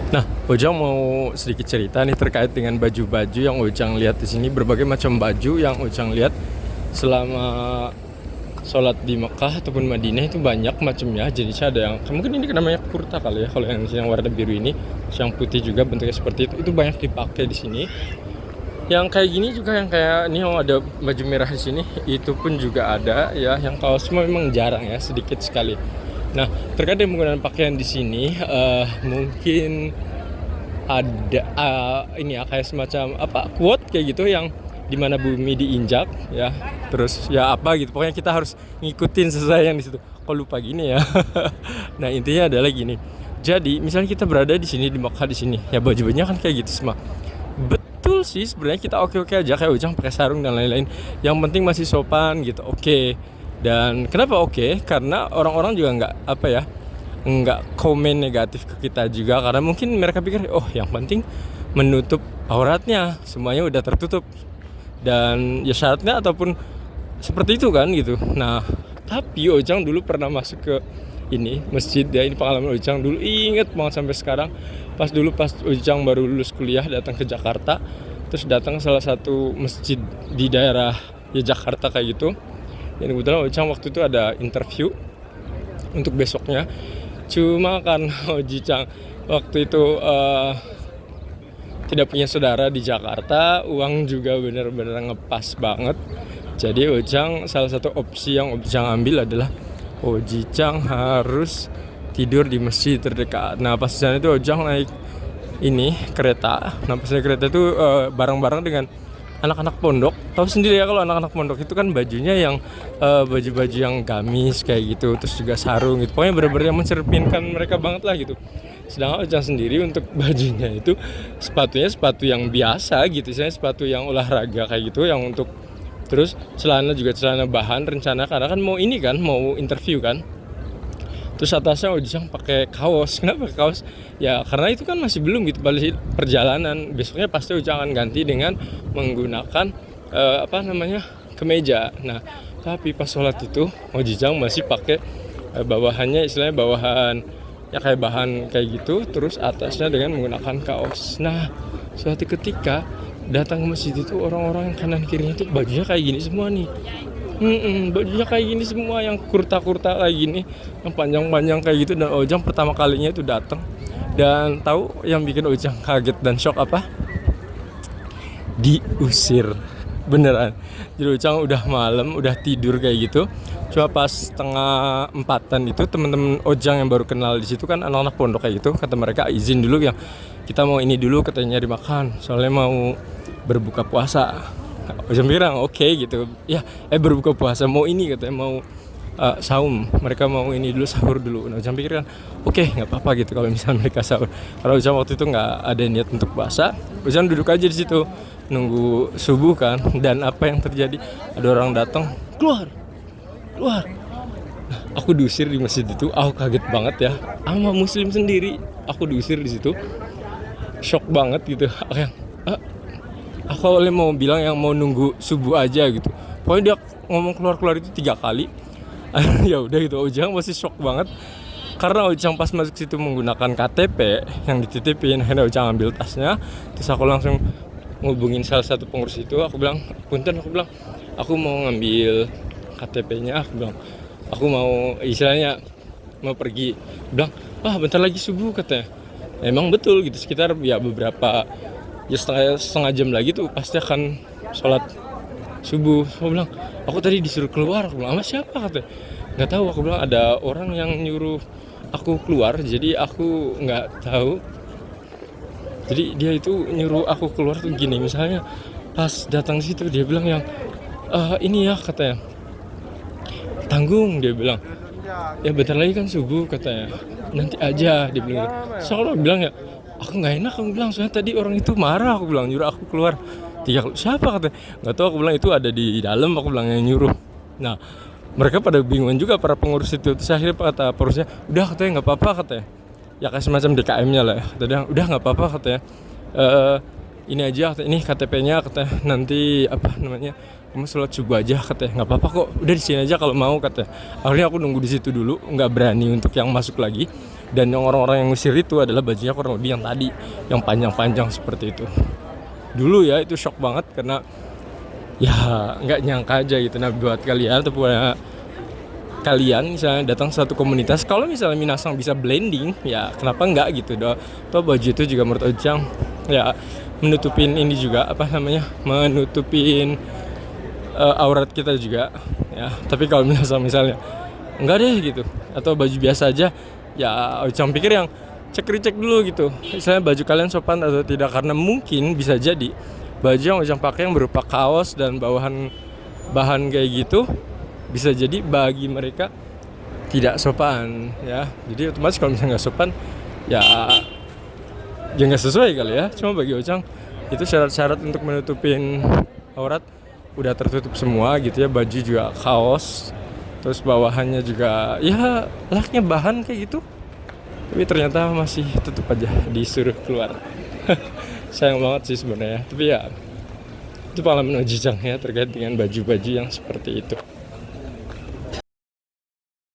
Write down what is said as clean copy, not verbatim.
Nah, Ojang mau sedikit cerita nih terkait dengan baju-baju yang Ojang lihat di sini. Berbagai macam baju yang Ojang lihat selama sholat di Mekah ataupun Madinah itu banyak macamnya. Jenisnya ada yang mungkin ini namanya kurta kali ya, kalau yang warna biru ini, yang putih juga bentuknya seperti itu. Itu banyak dipakai di sini. Yang kayak gini juga, yang kayak ini, yang ada baju merah di sini, itu pun juga ada ya. Yang kaos memang jarang ya, sedikit sekali. Nah, terkait dengan penggunaan pakaian di sini, mungkin ada ini ya, kayak semacam quote kayak gitu, yang dimana bumi diinjak ya, terus ya apa gitu, pokoknya kita harus ngikutin sesuai yang di situ. Kok lupa gini ya. Nah, intinya adalah gini. Jadi misalnya kita berada di sini di Makkah di sini, ya baju-bajunya kan kayak gitu semua. Betul sih, sebenarnya kita oke-oke aja, kayak Ujang pakai sarung dan lain-lain. Yang penting masih sopan gitu, oke. Dan kenapa oke? Karena orang-orang juga nggak komen negatif ke kita juga, karena mungkin mereka pikir yang penting menutup auratnya, semuanya udah tertutup, dan ya syaratnya ataupun seperti itu kan gitu. Nah, tapi Ojang dulu pernah masuk ke ini masjid ya, ini pengalaman Ojang dulu, inget banget sampai sekarang. Pas Ojang baru lulus kuliah, datang ke Jakarta, terus datang ke salah satu masjid di daerah ya Jakarta kayak gitu. Dan kebetulan Ojang waktu itu ada interview untuk besoknya. Cuma karena Ojang waktu itu tidak punya saudara di Jakarta, uang juga benar-benar ngepas banget. Jadi Ojang, salah satu opsi yang Ojang ambil adalah Ojang harus tidur di masjid terdekat. Nah, pas di sana itu Ojang naik ini kereta. Nah, pas naik kereta itu bareng-bareng dengan anak-anak pondok. Tahu sendiri ya kalau anak-anak pondok itu kan bajunya yang baju-baju yang gamis kayak gitu, terus juga sarung gitu. Pokoknya benar-benar yang mencerminkan mereka banget lah gitu. Sedangkan Ojang sendiri untuk bajunya itu sepatunya sepatu yang biasa gitu, saya sepatu yang olahraga kayak gitu, yang untuk, terus celana juga celana bahan rencana, karena kan mau interview kan. Terus atasnya Ojang pakai kaos. Kenapa pakai kaos? Ya karena itu kan masih belum gitu, balik perjalanan. Besoknya pasti Ojang akan ganti dengan menggunakan kemeja. Nah, tapi pas sholat itu Ojang masih pakai bawahannya, istilahnya bawahan ya kayak bahan kayak gitu, terus atasnya dengan menggunakan kaos. Nah, suatu ketika datang ke masjid itu, orang-orang yang kanan kirinya itu bajunya kayak gini semua nih. Bajunya kayak gini semua, yang kurta-kurta kayak gini, yang panjang-panjang kayak gitu. Dan Ojang pertama kalinya itu datang, dan tahu yang bikin Ojang kaget dan shock apa? Diusir beneran. Jadi Ojang udah malam, udah tidur kayak gitu. Cuma pas setengah empatan itu, teman-teman Ojang yang baru kenal di situ kan anak-anak pondok kayak gitu, kata mereka izin dulu ya, kita mau ini dulu, katanya nyari makan, soalnya mau berbuka puasa. Ojang bilang oke gitu ya, berbuka puasa, mau ini katanya, mau saum, mereka mau ini dulu, sahur dulu. Nah, Ojang pikir kan oke, nggak apa-apa gitu kalau misalnya mereka sahur. Kalau Ojang waktu itu nggak ada niat untuk puasa, Ojang duduk aja di situ nunggu subuh kan. Dan apa yang terjadi, ada orang datang, keluar. Nah, aku diusir di masjid itu. Aku kaget banget ya, sama muslim sendiri aku diusir di situ, shock banget gitu. Aku awalnya mau bilang yang mau nunggu subuh aja gitu, pokoknya dia ngomong keluar itu 3 kali. Ya udah gitu, Ojang masih shock banget, karena Ojang pas masuk situ menggunakan KTP yang dititipin. Akhirnya Ojang ambil tasnya, terus aku langsung ngubungin salah satu pengurus itu. Aku bilang, punten, aku mau ngambil KTP-nya, aku mau istilahnya mau pergi. Bilang, bentar lagi subuh katanya. Emang betul gitu, sekitar ya beberapa setengah jam lagi tuh pasti akan sholat subuh. Aku bilang, aku tadi disuruh keluar. Aku bilang, sama siapa katanya? Nggak tahu. Aku bilang, ada orang yang nyuruh aku keluar, jadi aku nggak tahu. Jadi dia itu nyuruh aku keluar tuh gini, misalnya pas datang situ dia bilang yang ini ya katanya, tanggung, dia bilang ya bentar lagi kan subuh katanya, nanti aja, dia bilang. Soalnya aku bilang ya, aku nggak enak, aku bilang, soalnya tadi orang itu marah, aku bilang, nyuruh aku keluar. Siapa katanya? Nggak tahu, aku bilang, itu ada di dalam, aku bilang, yang nyuruh. Nah, mereka pada bingung juga, para pengurus itu. Terus akhirnya kata pengurusnya, udah katanya nggak apa-apa katanya, ya kayak semacam DKM-nya lah ya. Tadi udah nggak apa-apa katanya, ini aja katanya, ini KTP-nya katanya, nanti kamu sholat subuh aja katanya, nggak apa-apa kok, udah di sini aja kalau mau katanya. Akhirnya aku nunggu di situ dulu, nggak berani untuk yang masuk lagi. Dan yang orang-orang yang ngusir itu adalah bajunya kurang lebih yang tadi, yang panjang-panjang seperti itu. Dulu ya itu shock banget karena ya nggak nyangka aja gitu. Nah buat kalian atau punya kalian misalnya datang satu komunitas, kalau misalnya Minasang bisa blending, ya kenapa enggak gitu. Toh baju itu juga menurut Ojang ya menutupin ini juga menutupin aurat kita juga ya. Tapi kalau Minasang misalnya enggak deh gitu, atau baju biasa aja, ya Ojang pikir yang cek dulu gitu, misalnya baju kalian sopan atau tidak, karena mungkin bisa jadi baju yang Ojang pakai yang berupa kaos dan bahan kayak gitu bisa jadi bagi mereka tidak sopan ya. Jadi otomatis kalau misalnya nggak sopan ya nggak sesuai kali ya. Cuma bagi Ojang itu syarat-syarat untuk menutupin aurat udah tertutup semua gitu ya. Baju juga kaos, terus bawahannya juga ya laknya bahan kayak gitu, tapi ternyata masih tutup aja, disuruh keluar. Sayang banget sih sebenarnya, tapi ya itu pengalaman Ojang ya terkait dengan baju-baju yang seperti itu.